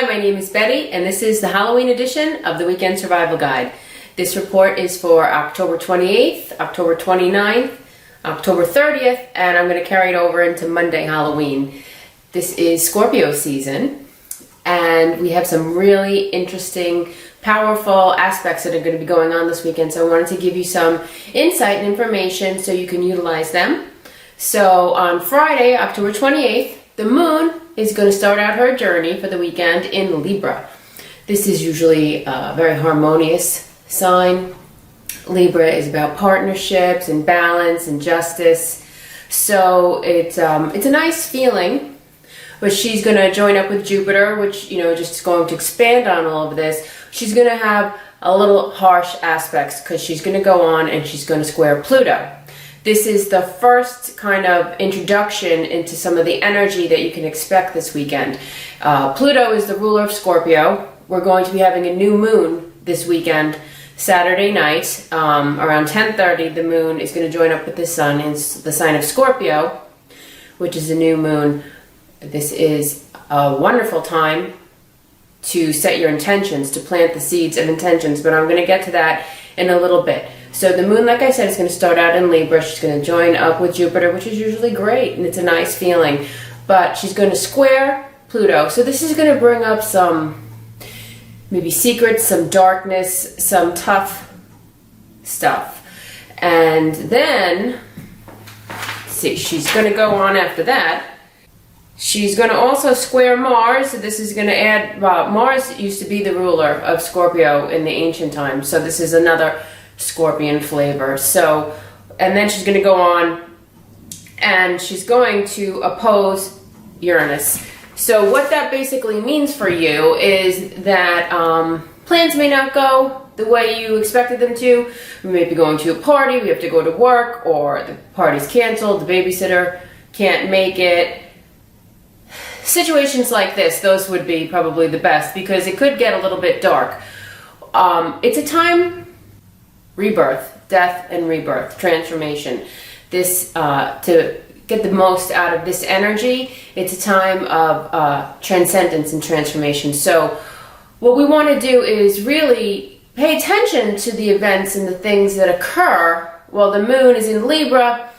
my name is Betty, and this is the Halloween edition of the Weekend Survival Guide. This report is for October 28th, October 29th, October 30th, and I'm going to carry it over into Monday, Halloween. This is Scorpio season, and we have some really interesting, powerful aspects that are going to be going on this weekend, so I wanted to give you some insight and information so you can utilize them. So on Friday, October 28th, the moon is going to start out her journey for the weekend in Libra. This is usually a very harmonious sign. Libra is about partnerships and balance and justice. So it's a nice feeling. But she's going to join up with Jupiter, which, just is going to expand on all of this. She's going to have a little harsh aspects because she's going to go on and she's going to square Pluto. This is the first kind of introduction into some of the energy that you can expect this weekend. Pluto is the ruler of Scorpio. We're going to be having a new moon this weekend, Saturday night. Around 10:30, the moon is going to join up with the sun in the sign of Scorpio, which is a new moon. This is a wonderful time to set your intentions, to plant the seeds of intentions, but I'm going to get to that in a little bit. So the moon, like I said, is going to start out in Libra. She's going to join up with Jupiter, which is usually great, and it's a nice feeling. But she's going to square Pluto. So this is going to bring up some maybe secrets, some darkness, some tough stuff. And then, see, she's going to go on after that. She's going to also square Mars. So this is going to add, Mars used to be the ruler of Scorpio in the ancient times. So this is another Scorpion flavor. So, and then she's going to go on and she's going to oppose Uranus. So what that basically means for you is that plans may not go the way you expected them to. We may be going to a party, we have to go to work, or the party's canceled, the babysitter can't make it. Situations like this, those would be probably the best because it could get a little bit dark. It's a time, rebirth, death and rebirth, transformation. This, to get the most out of this energy, it's a time of transcendence and transformation. So what we want to do is really pay attention to the events and the things that occur while the moon is in Libra.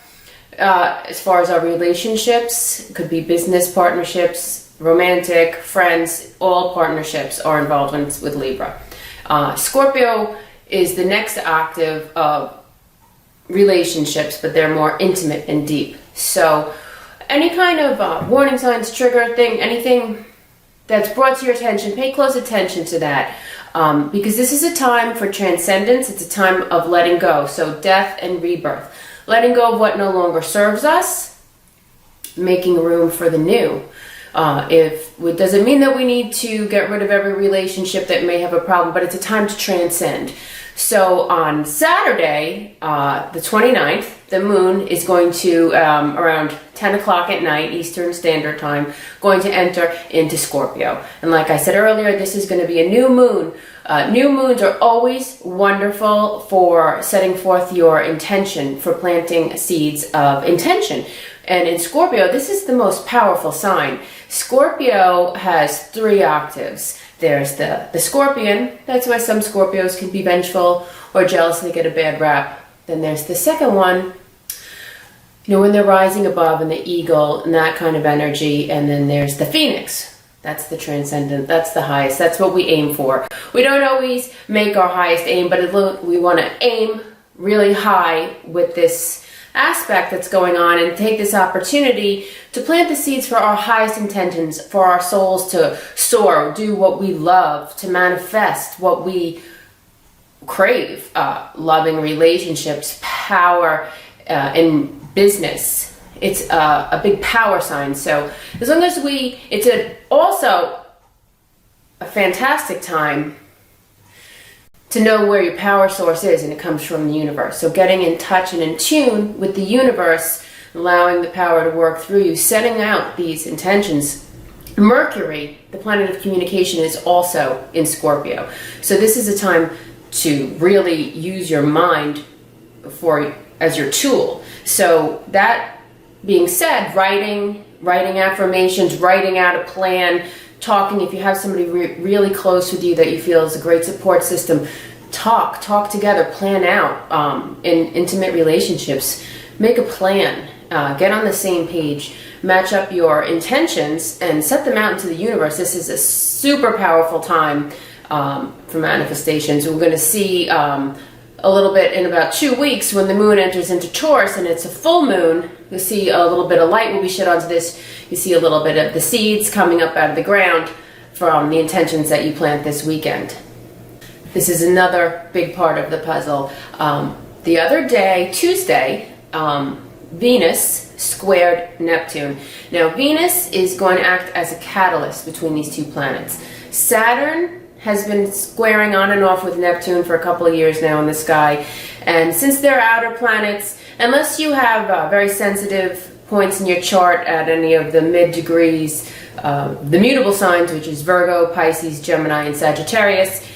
As far as our relationships, it could be business partnerships, romantic, friends, all partnerships are involved with Libra. Scorpio is the next octave of relationships, but they're more intimate and deep. So any kind of warning signs, trigger thing, anything that's brought to your attention, pay close attention to that. Because this is a time for transcendence. It's a time of letting go. So death and rebirth. Letting go of what no longer serves us, making room for the new. It doesn't mean that we need to get rid of every relationship that may have a problem, but it's a time to transcend. So on Saturday, the 29th, the moon is going to, around 10 o'clock at night, Eastern Standard Time, going to enter into Scorpio. And like I said earlier, this is going to be a new moon. New moons are always wonderful for setting forth your intention, for planting seeds of intention. And in Scorpio, this is the most powerful sign. Scorpio has 3 octaves. There's the Scorpion. That's why some Scorpios can be vengeful or jealous and they get a bad rap. Then there's the second one, when they're rising above, and the eagle and that kind of energy. And then there's the Phoenix. That's the transcendent. That's the highest. That's what we aim for. We don't always make our highest aim, but we want to aim really high with this aspect that's going on and take this opportunity to plant the seeds for our highest intentions, for our souls to soar, do what we love, to manifest what we crave, loving relationships, power in business. It's a big power sign. So as long as it's also a fantastic time to know where your power source is, and it comes from the universe. So getting in touch and in tune with the universe, allowing the power to work through you, setting out these intentions. Mercury, the planet of communication, is also in Scorpio. So this is a time to really use your mind as your tool. So that being said, writing affirmations, writing out a plan talking. If you have somebody really close with you that you feel is a great support system, talk together, plan out. In intimate relationships, make a plan, get on the same page, match up your intentions, and set them out into the universe. This is a super powerful time for manifestations. We're going to see a little bit in about 2 weeks when the moon enters into Taurus and it's a full moon. You'll see a little bit of light will be shed onto this. You see a little bit of the seeds coming up out of the ground from the intentions that you plant this weekend. This is another big part of the puzzle. The other day, Tuesday, Venus squared Neptune. Now Venus is going to act as a catalyst between these two planets. Saturn has been squaring on and off with Neptune for a couple of years now in the sky. And since they're outer planets, unless you have very sensitive points in your chart at any of the mid degrees, the mutable signs, which is Virgo, Pisces, Gemini, and Sagittarius,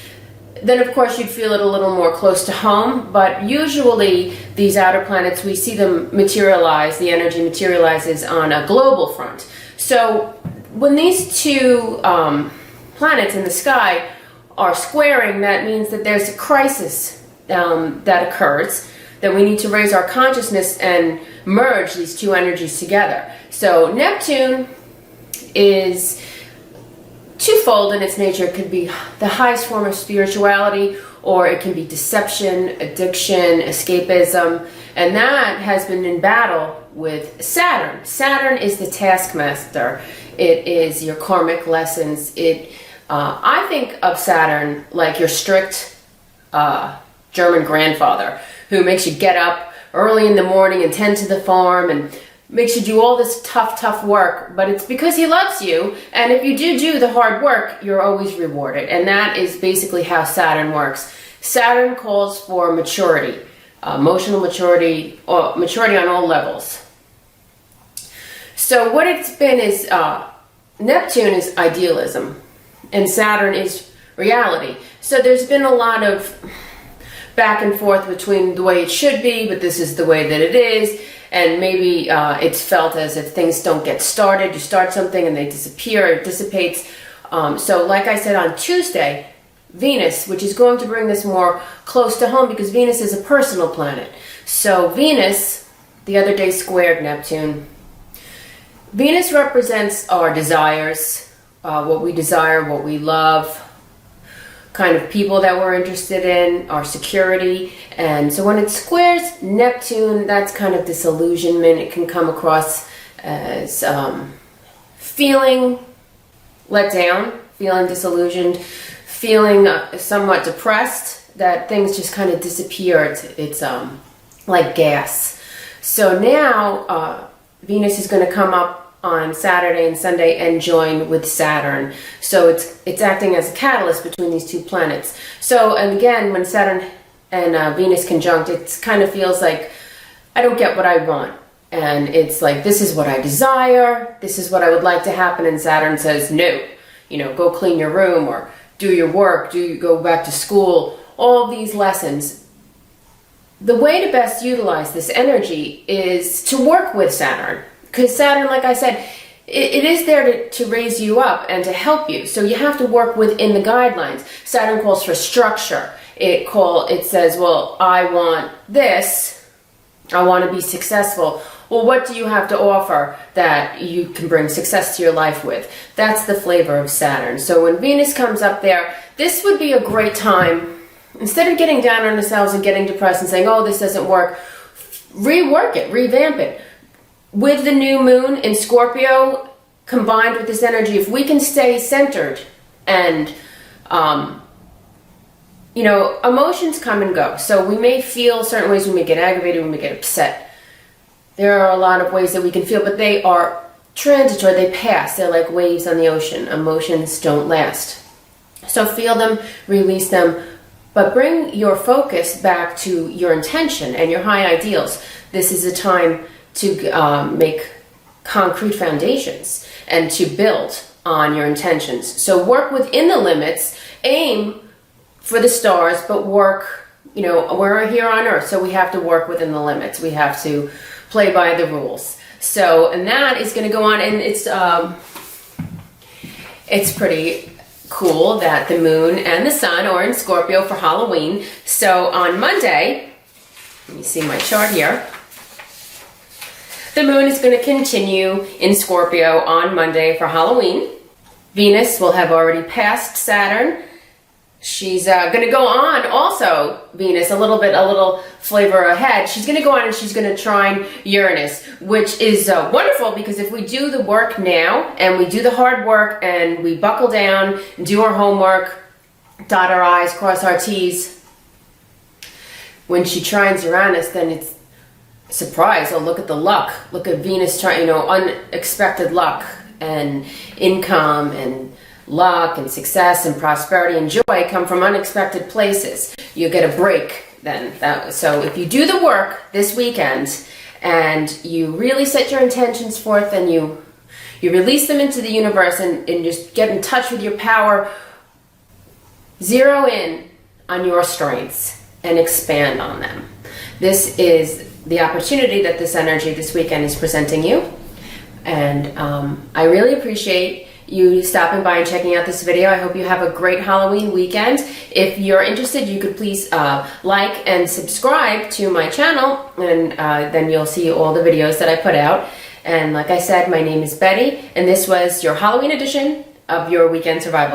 then of course you'd feel it a little more close to home. But usually these outer planets, we see them materialize, the energy materializes on a global front. So when these two planets in the sky are squaring, that means that there's a crisis that occurs, that we need to raise our consciousness and merge these two energies together. So Neptune is twofold in its nature. It could be the highest form of spirituality, or it can be deception, addiction, escapism, and that has been in battle with Saturn. Saturn is the taskmaster. It is your karmic lessons. I think of Saturn like your strict German grandfather who makes you get up early in the morning and tend to the farm and makes you do all this tough work, but it's because he loves you, and if you do the hard work, you're always rewarded. And that is basically how Saturn works. Saturn calls for maturity, emotional maturity, or maturity on all levels. So what it's been is Neptune is idealism, and Saturn is reality. So there's been a lot of back and forth between the way it should be, but this is the way that it is. And maybe it's felt as if things don't get started. You start something and they disappear, it dissipates. So like I said on Tuesday, Venus, which is going to bring this more close to home because Venus is a personal planet. So Venus, the other day squared Neptune. Venus represents our desires, what we desire, what we love, kind of people that we're interested in, our security. And so when it squares Neptune, that's kind of disillusionment. It can come across as feeling let down, feeling disillusioned, feeling somewhat depressed, that things just kind of disappear. It's like gas. So now Venus is going to come up on Saturday and Sunday and join with Saturn. So it's acting as a catalyst between these two planets. So, and again, when Saturn and Venus conjunct, it kind of feels like I don't get what I want. And it's like, this is what I desire, this is what I would like to happen, and Saturn says, no, go clean your room, or do your work, go back to school, all these lessons. The way to best utilize this energy is to work with Saturn. Because Saturn, like I said, it is there to raise you up and to help you. So you have to work within the guidelines. Saturn calls for structure. It says, well, I want this. I want to be successful. Well, what do you have to offer that you can bring success to your life with? That's the flavor of Saturn. So when Venus comes up there, this would be a great time. Instead of getting down on ourselves and getting depressed and saying, oh, this doesn't work, rework it, revamp it. With the new moon in Scorpio, combined with this energy, if we can stay centered and, emotions come and go. So we may feel certain ways, we may get aggravated, we may get upset. There are a lot of ways that we can feel, but they are transitory, they pass. They're like waves on the ocean. Emotions don't last. So feel them, release them, but bring your focus back to your intention and your high ideals. This is a time to make concrete foundations and to build on your intentions. So work within the limits, aim for the stars, but work, we're here on Earth, so we have to work within the limits. We have to play by the rules. So, and that is going to go on, and it's pretty cool that the moon and the sun are in Scorpio for Halloween. So on Monday, let me see my chart here. The moon is going to continue in Scorpio on Monday for Halloween. Venus will have already passed Saturn. She's going to go on also, Venus, a little flavor ahead. She's going to go on and she's going to trine Uranus, which is wonderful because if we do the work now and we do the hard work and we buckle down and do our homework, dot our I's, cross our T's, when she trines Uranus, then it's a surprise. Oh, look at the luck. Look at Venus, unexpected luck and income and luck and success and prosperity and joy come from unexpected places. You get a break then. So if you do the work this weekend and you really set your intentions forth and you release them into the universe and just get in touch with your power, zero in on your strengths and expand on them. This is the opportunity that this energy this weekend is presenting you. And I really appreciate you stopping by and checking out this video. I hope you have a great Halloween weekend. If you're interested, you could please like and subscribe to my channel, and then you'll see all the videos that I put out. And like I said, my name is Betty, and this was your Halloween edition of your Weekend Survival